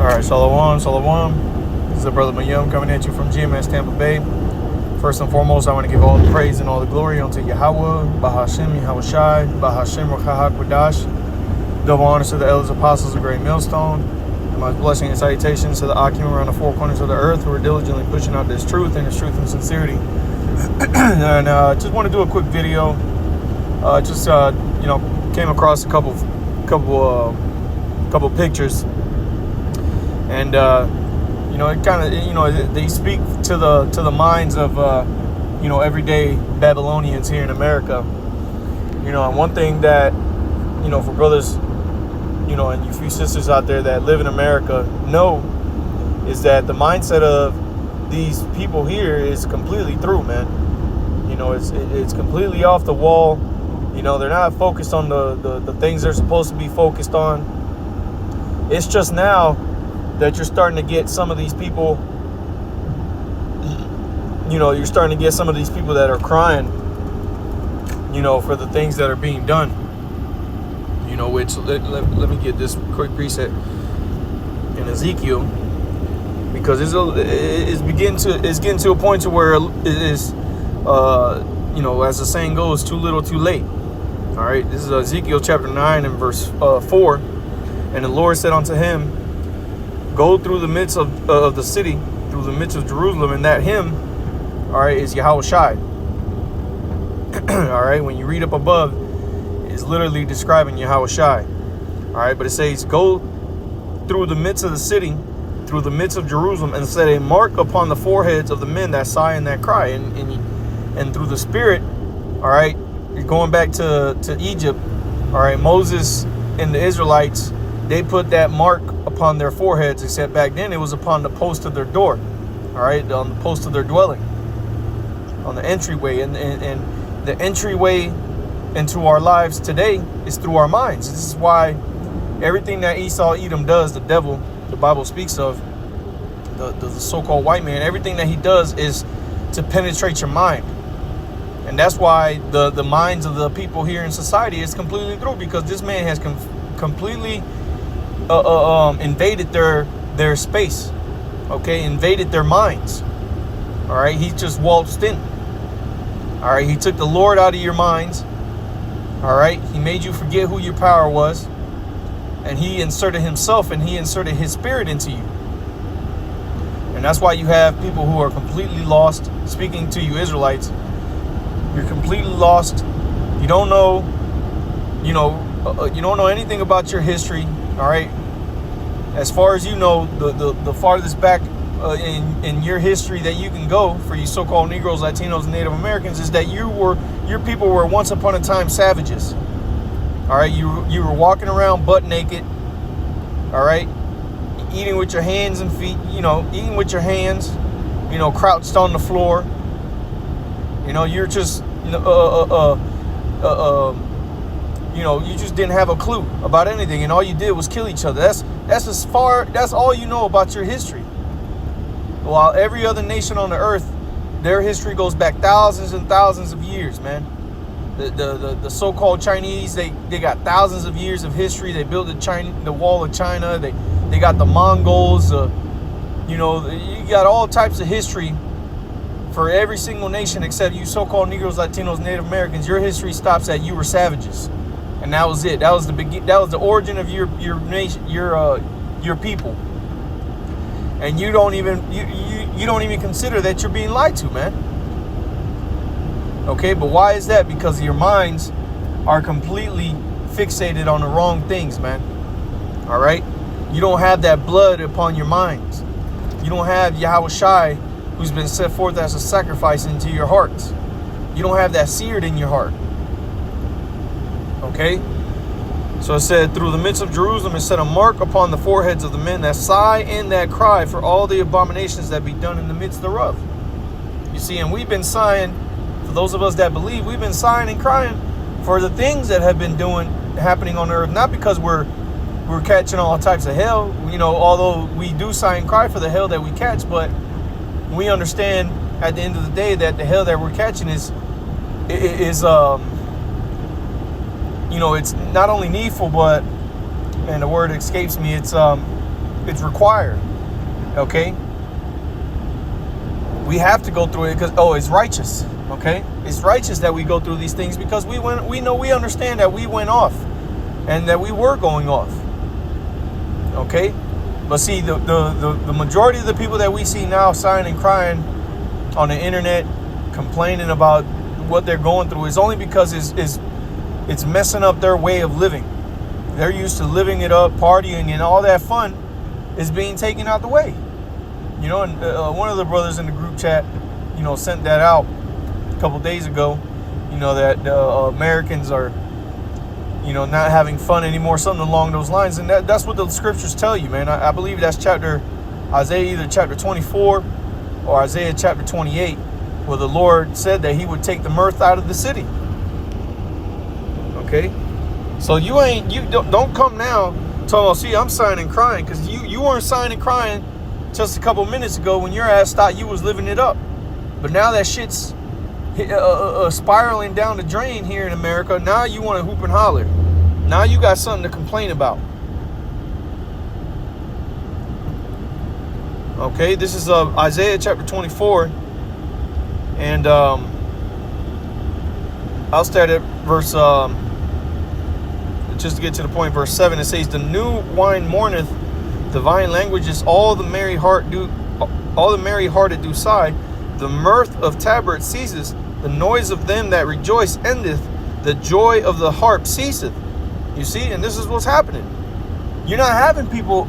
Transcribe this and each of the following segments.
Alright, Shalom, Shalom. This is the brother Mayum coming at you from GMS Tampa Bay. First and foremost, I want to give all the praise and all the glory unto Yahweh, Bahashem, Yahweh Shai, Bahashem, Rachahak, Wadash. Double honors to the elders, apostles of Great Millstone. And my blessing and salutations to the Akim around the four corners of the earth who are diligently pushing out this truth and sincerity. And just want to do a quick video. Came across a couple pictures. And it kind of, they speak to the minds of everyday Babylonians here in America. And one thing that for brothers, and you few sisters out there that live in America know is that the mindset of these people here is completely through, man. It's completely off the wall. They're not focused on the things they're supposed to be focused on. It's just now that you're starting to get some of these people, you're starting to get some of these people that are crying, for the things that are being done, which let me get this quick reset in Ezekiel, because it's getting to a point to where it is, as the saying goes, too little, too late. All right, this is Ezekiel chapter 9 and verse 4. And the Lord said unto him, go through the midst of the city, through the midst of Jerusalem, and that him, all right, is Yahweh Shai. All right, when you read up above, it's literally describing Yahweh Shai. All right, but it says, go through the midst of the city, through the midst of Jerusalem, and set a mark upon the foreheads of the men that sigh and that cry. And through the Spirit, all right, going back to Egypt, all right, Moses and the Israelites, they put that mark upon their foreheads, except back then it was upon the post of their door, all right, on the post of their dwelling, on the entryway. And the entryway into our lives today is through our minds. This is why everything that Esau, Edom does, the devil, the Bible speaks of, the so-called white man, everything that he does is to penetrate your mind. And that's why the minds of the people here in society is completely through, because this man has completely invaded their space, okay, invaded their minds. All right, he just waltzed in. All right, he took the Lord out of your minds. All right, he made you forget who your power was, and he inserted himself and he inserted his spirit into you. And that's why you have people who are completely lost. Speaking to you Israelites, you're completely lost. You don't know, you don't know anything about your history. All right, as far as you know, the farthest back in your history that you can go for you so-called Negroes, Latinos, and Native Americans is that your people were once upon a time savages. All right, you were walking around butt naked. All right, eating with your hands and feet. Eating with your hands. Crouched on the floor. You're just you just didn't have a clue about anything, and all you did was kill each other. That's all you know about your history. While every other nation on the earth, their history goes back thousands and thousands of years, man. The so-called Chinese, they got thousands of years of history. They built the wall of China. They got the Mongols. You got all types of history for every single nation except you so-called Negroes, Latinos, Native Americans. Your history stops at you were savages, and that was it. That was the origin of your nation, your people. And you don't even consider that you're being lied to, man. Okay, but why is that? Because your minds are completely fixated on the wrong things, man. All right, you don't have that blood upon your minds. You don't have Yahweh Shai, who's been set forth as a sacrifice into your hearts. You don't have that seared in your heart. Okay? So it said, through the midst of Jerusalem, it set a mark upon the foreheads of the men that sigh and that cry for all the abominations that be done in the midst thereof. You see, and we've been sighing, for those of us that believe, we've been sighing and crying for the things that have been happening on earth, not because we're catching all types of hell, although we do sigh and cry for the hell that we catch, but we understand at the end of the day that the hell that we're catching is it's not only needful, but, man, the word escapes me, it's it's required. Okay? We have to go through it because, it's righteous. Okay? It's righteous that we go through these things because we understand that we went off and that we were going off. Okay? But see, the majority of the people that we see now sighing and crying on the internet, complaining about what they're going through, is only because it's messing up their way of living. They're used to living it up, partying, and all that fun is being taken out the way. You know, and one of the brothers in the group chat, you know, sent that out a couple days ago. You know, that Americans are, you know, not having fun anymore, something along those lines. And that's what the scriptures tell you, man. I believe that's Isaiah either chapter 24 or Isaiah chapter 28, where the Lord said that he would take the mirth out of the city. Okay? So you don't come now talking, see, I'm sighing and crying, because you weren't sighing and crying just a couple minutes ago when your ass thought you was living it up. But now that shit's spiraling down the drain here in America, now you want to hoop and holler. Now you got something to complain about. Okay, this is Isaiah chapter 24, and I'll start at verse, just to get to the point, verse 7. It says, "The new wine mourneth, the vine languages, all the merry-hearted do sigh. The mirth of Tabereth ceases, the noise of them that rejoice endeth, the joy of the harp ceaseth." You see, and this is what's happening. You're not having people,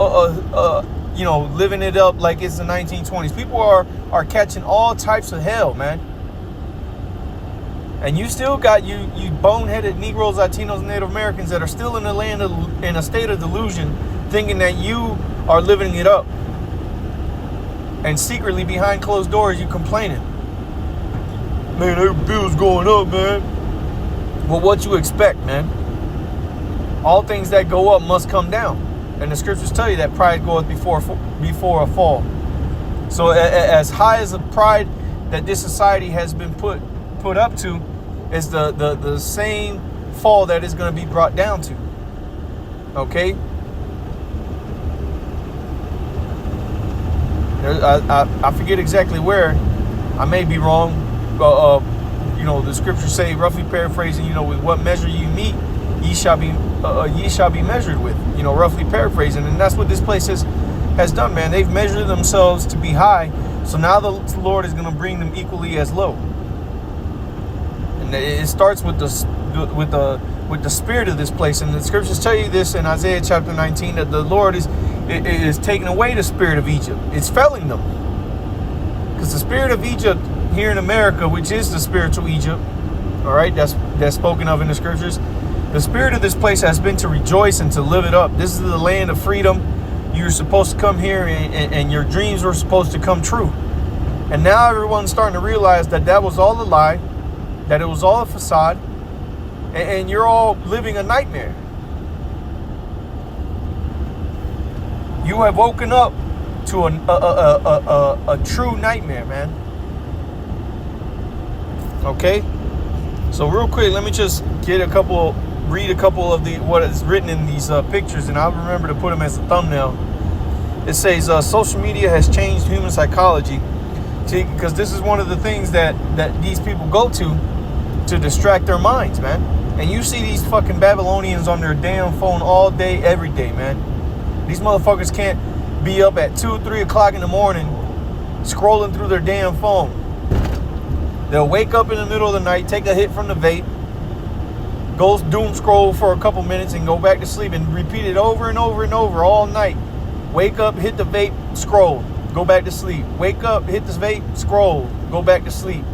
you know, living it up like it's the 1920s. People are catching all types of hell, man. And you still got you boneheaded Negroes, Latinos, and Native Americans that are still in the land in a state of delusion, thinking that you are living it up. And secretly behind closed doors, you complaining. Man, their bill's going up, man. Well, what you expect, man? All things that go up must come down. And the scriptures tell you that pride goeth before a fall. So as high as the pride that this society has been put up to is the same fall that is going to be brought down to. Okay? I forget exactly where. I may be wrong. You know, the scriptures say, roughly paraphrasing, you know, with what measure you meet, ye shall be measured with. You know, roughly paraphrasing. And that's what this place has done, man. They've measured themselves to be high. So now the Lord is going to bring them equally as low. And it starts with the spirit of this place. And the scriptures tell you this in Isaiah chapter 19, that the Lord is taking away the spirit of Egypt. It's felling them. Because the spirit of Egypt here in America, which is the spiritual Egypt, all right, that's spoken of in the scriptures, the spirit of this place has been to rejoice and to live it up. This is the land of freedom. You're supposed to come here and your dreams were supposed to come true. And now everyone's starting to realize that was all a lie, that it was all a facade, and you're all living a nightmare. You have woken up to a true nightmare, man. Okay? So real quick, let me just read a couple of what is written in these pictures, and I'll remember to put them as a thumbnail. It says, social media has changed human psychology. See, because this is one of the things that these people go to distract their minds, man. And you see these fucking Babylonians on their damn phone all day, every day, man. These motherfuckers can't be up at 2 or 3 o'clock in the morning scrolling through their damn phone. They'll wake up in the middle of the night, take a hit from the vape, go doom scroll for a couple minutes and go back to sleep, and repeat it over and over and over all night. Wake up, hit the vape, scroll, go back to sleep. Wake up, hit the vape, scroll, go back to sleep.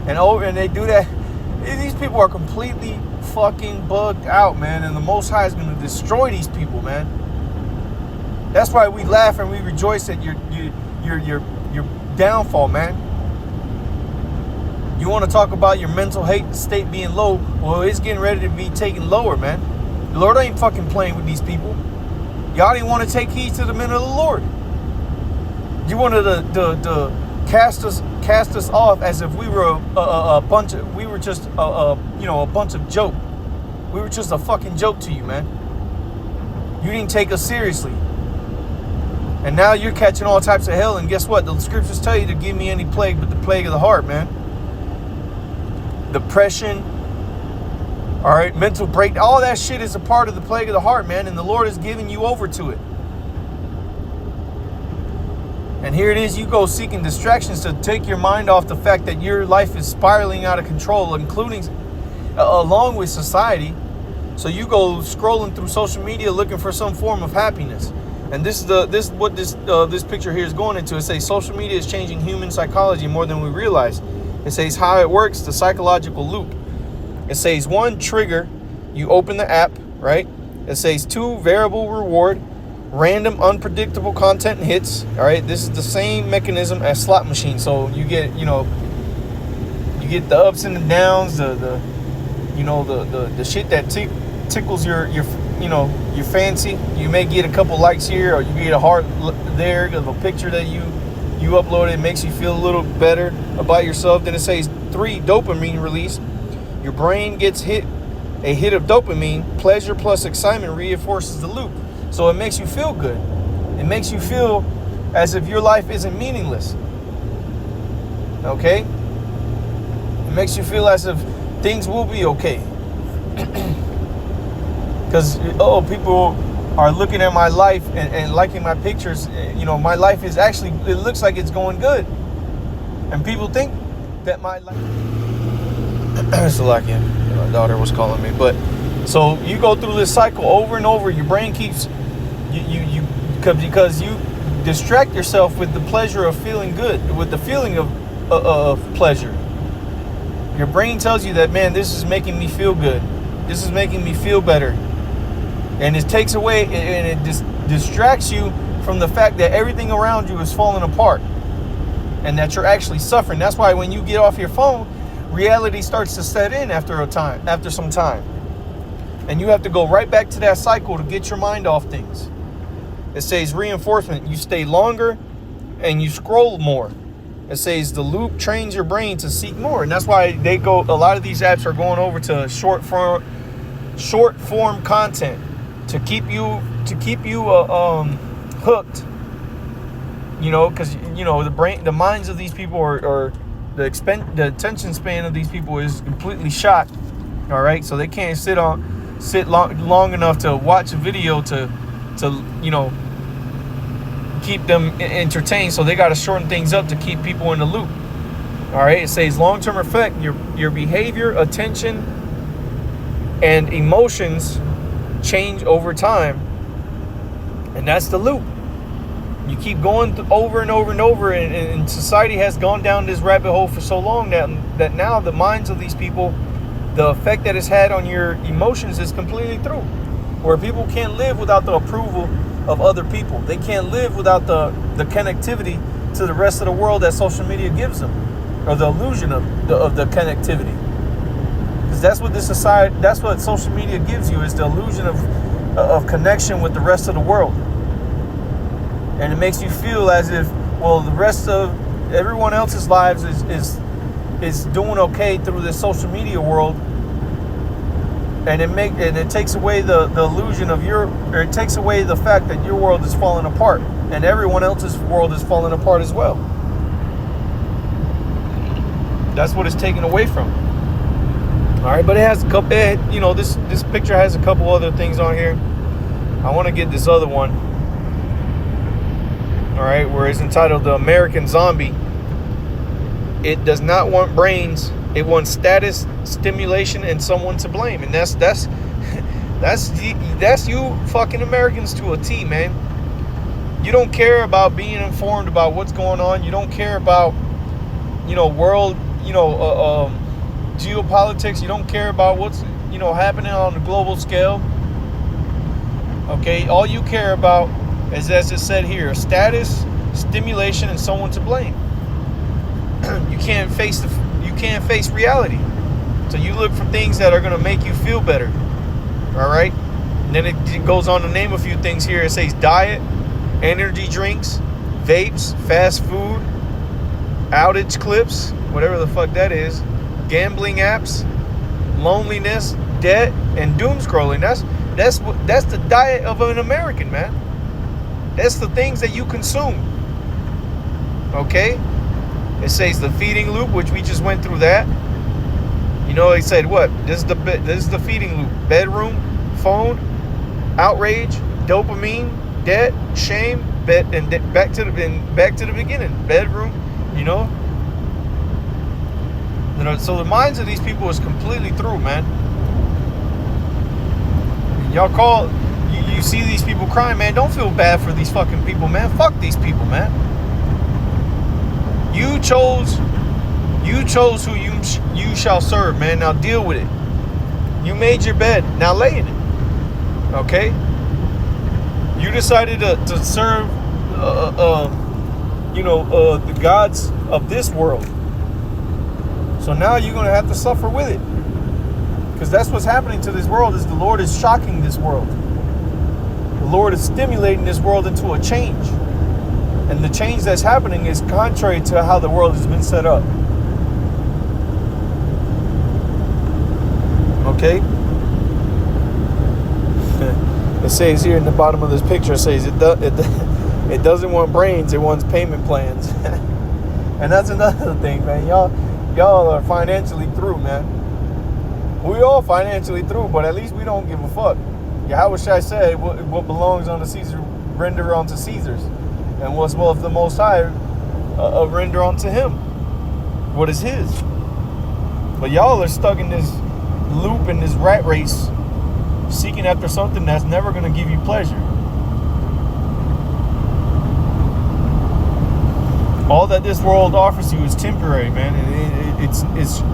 And they do that. These people are completely fucking bugged out, man. And the Most High is going to destroy these people, man. That's why we laugh and we rejoice at your downfall, man. You want to talk about your mental hate state being low? Well, it's getting ready to be taken lower, man. The Lord ain't fucking playing with these people. Y'all didn't want to take heed to the men of the Lord. You wanted to cast us off as if we were a bunch of joke. We were just a fucking joke to you, man. You didn't take us seriously. And now you're catching all types of hell. And guess what? The scriptures tell you to give me any plague but the plague of the heart, man. Depression, all right, mental break, all that shit is a part of the plague of the heart, man. And the Lord is giving you over to it. And here it is, you go seeking distractions to take your mind off the fact that your life is spiraling out of control, including along with society. So you go scrolling through social media looking for some form of happiness. And this is what this picture here is going into. It says social media is changing human psychology more than we realize. It says how it works, the psychological loop. It says 1, trigger, you open the app, right? It says 2, variable reward, random unpredictable content hits. All right, this is the same mechanism as slot machines. So you get, you get the ups and the downs, the shit that tickles your fancy. You may get a couple likes here, or you get a heart there of a picture that you uploaded. It makes you feel a little better about yourself. Then it says 3, dopamine release. Your brain gets a hit of dopamine. Pleasure plus excitement reinforces the loop. So it makes you feel good. It makes you feel as if your life isn't meaningless. Okay? It makes you feel as if things will be okay. Because, people are looking at my life and liking my pictures. My life is actually, it looks like it's going good. And people think that my life... Salakia, my daughter was calling me. But, so you go through this cycle over and over. Your brain keeps... Because you distract yourself with the pleasure of feeling good, with the feeling of pleasure. Your brain tells you that, man, this is making me feel good. This is making me feel better. And it takes away, and it distracts you from the fact that everything around you is falling apart and that you're actually suffering. That's why when you get off your phone, reality starts to set in after some time. And you have to go right back to that cycle to get your mind off things. It says reinforcement. You stay longer and you scroll more. It says the loop trains your brain to seek more. And that's why a lot of these apps are going over to short form content to keep you hooked. Because the minds of these people are the attention span of these people is completely shot. All right, so they can't sit long enough to watch a video to keep them entertained. So they got to shorten things up to keep people in the loop. All right, it says long-term effect, your behavior, attention, and emotions change over time. And that's the loop. You keep going over and over and over, and society has gone down this rabbit hole for so long that now the minds of these people, the effect that it's had on your emotions is completely through. Where people can't live without the approval of other people. They can't live without the connectivity to the rest of the world that social media gives them, or the illusion of the connectivity. Because that's what social media gives you, is the illusion of connection with the rest of the world. And it makes you feel as if, well, the rest of everyone else's lives is doing okay through this social media world. And it takes away the illusion of it takes away the fact that your world is falling apart, and everyone else's world is falling apart as well. That's what it's taken away from. All right, but it has a couple. This picture has a couple other things on here. I want to get this other one. All right, where it's entitled "The American Zombie." It does not want brains. It wants status, stimulation, and someone to blame. And that's you fucking Americans to a T, man. You don't care about being informed about what's going on. You don't care about, world, geopolitics. You don't care about what's, happening on the global scale. Okay, all you care about is, as it said here, status, stimulation, and someone to blame. You can't face reality. So you look for things that are going to make you feel better. All right. And then it goes on to name a few things here. It says diet, energy drinks, vapes, fast food, outage clips, whatever the fuck that is, gambling apps, loneliness, debt, and doom scrolling. That's the diet of an American, man. That's the things that you consume. Okay? It says the feeding loop, which we just went through that. You know, they said what? This is the feeding loop. Bedroom, phone, outrage, dopamine, debt, shame, and back to the beginning. Bedroom, you know. So the minds of these people is completely through, man. Y'all you see these people crying, man. Don't feel bad for these fucking people, man. Fuck these people, man. You chose who you shall serve, man. Now deal with it. You made your bed. Now lay in it. Okay? You decided to serve, the gods of this world. So now you're going to have to suffer with it. Because that's what's happening to this world, is the Lord is shocking this world. The Lord is stimulating this world into a change. And the change that's happening is contrary to how the world has been set up. Okay? It says here in the bottom of this picture, it says it doesn't want brains, it wants payment plans. And that's another thing, man. Y'all are financially through, man. We all financially through, but at least we don't give a fuck. Yahweh Shai said, what belongs unto Caesar, render unto Caesar's. And what's of the Most High, render unto him what is his. But y'all are stuck in this loop, in this rat race, seeking after something that's never going to give you pleasure. All that this world offers you is temporary, man. It's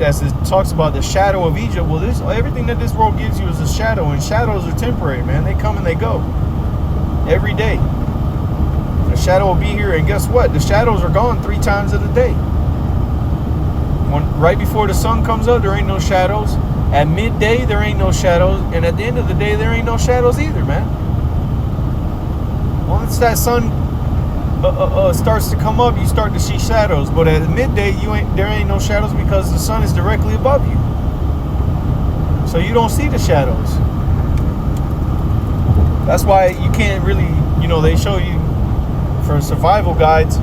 as it talks about the shadow of Egypt. Well, everything that this world gives you is a shadow, and shadows are temporary, man. They come and they go every day. The shadow will be here, and guess what? The shadows are gone 3 times of the day. Right before the sun comes up, there ain't no shadows. At midday, there ain't no shadows, and at the end of the day, there ain't no shadows either, man. Once that sun starts to come up, you start to see shadows. But at midday, there ain't no shadows because the sun is directly above you. So you don't see the shadows. That's why you can't really, they show you for survival guides,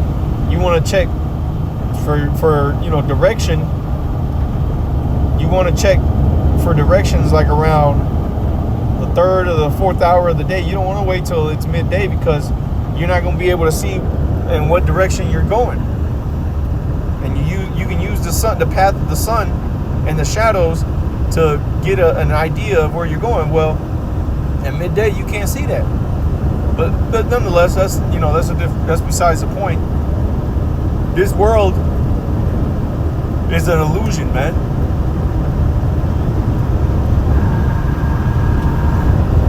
you want to check for direction. You want to check for directions like around the 3rd or the 4th hour of the day. You don't want to wait till it's midday, because you're not going to be able to see in what direction you're going. And you can use the path of the sun and the shadows to get an idea of where you're going. Well, at midday you can't see that. But nonetheless, that's besides the point. This world is an illusion, man.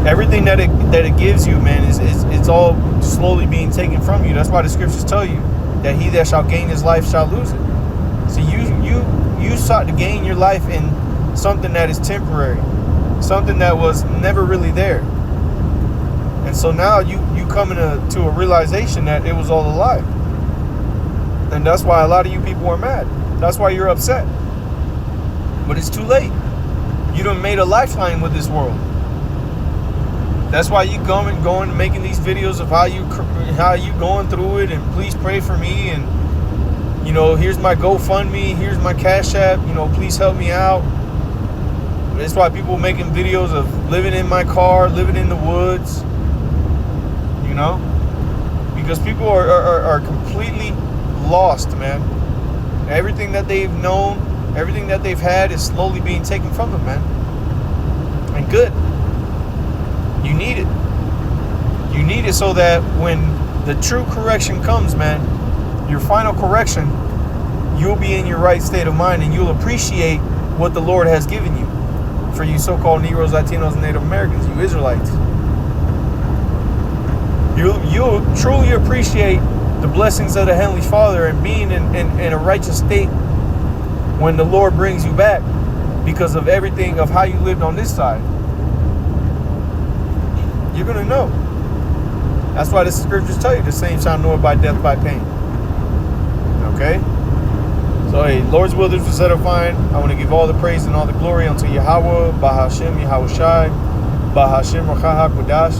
Everything that it gives you, man, it's all slowly being taken from you. That's why the scriptures tell you that he that shall gain his life shall lose it. See, you sought to gain your life in something that is temporary, something that was never really there. And so now you come to a realization that it was all a lie. And that's why a lot of you people are mad. That's why you're upset. But it's too late. You done made a lifeline with this world. That's why you going making these videos of how you going through it, and please pray for me, and here's my GoFundMe, here's my Cash App, please help me out. That's why people making videos of living in my car, living in the woods, because people are completely lost, man. Everything that they've known, everything that they've had is slowly being taken from them, man. And good. You need it. You need it so that when the true correction comes, man, your final correction, you'll be in your right state of mind, and you'll appreciate what the Lord has given you. For you so-called Negroes, Latinos, and Native Americans, you Israelites. You'll truly appreciate the blessings of the Heavenly Father and being in a righteous state when the Lord brings you back, because of everything of how you lived on this side. You're going to know. That's why the scriptures tell you the same shall know it by death, by pain. Okay? So, hey, Lord's will is set up fine. I want to give all the praise and all the glory unto Yahweh, Bahashem, Yahweh Shai, Bahashem, Racha HaKodash.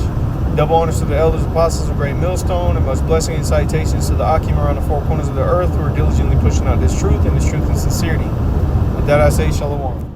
Double honors to the elders, apostles of Great Millstone, and much blessing and salutations to the Akim around the four corners of the earth who are diligently pushing out this truth and this truth in sincerity. With that I say, Shalom.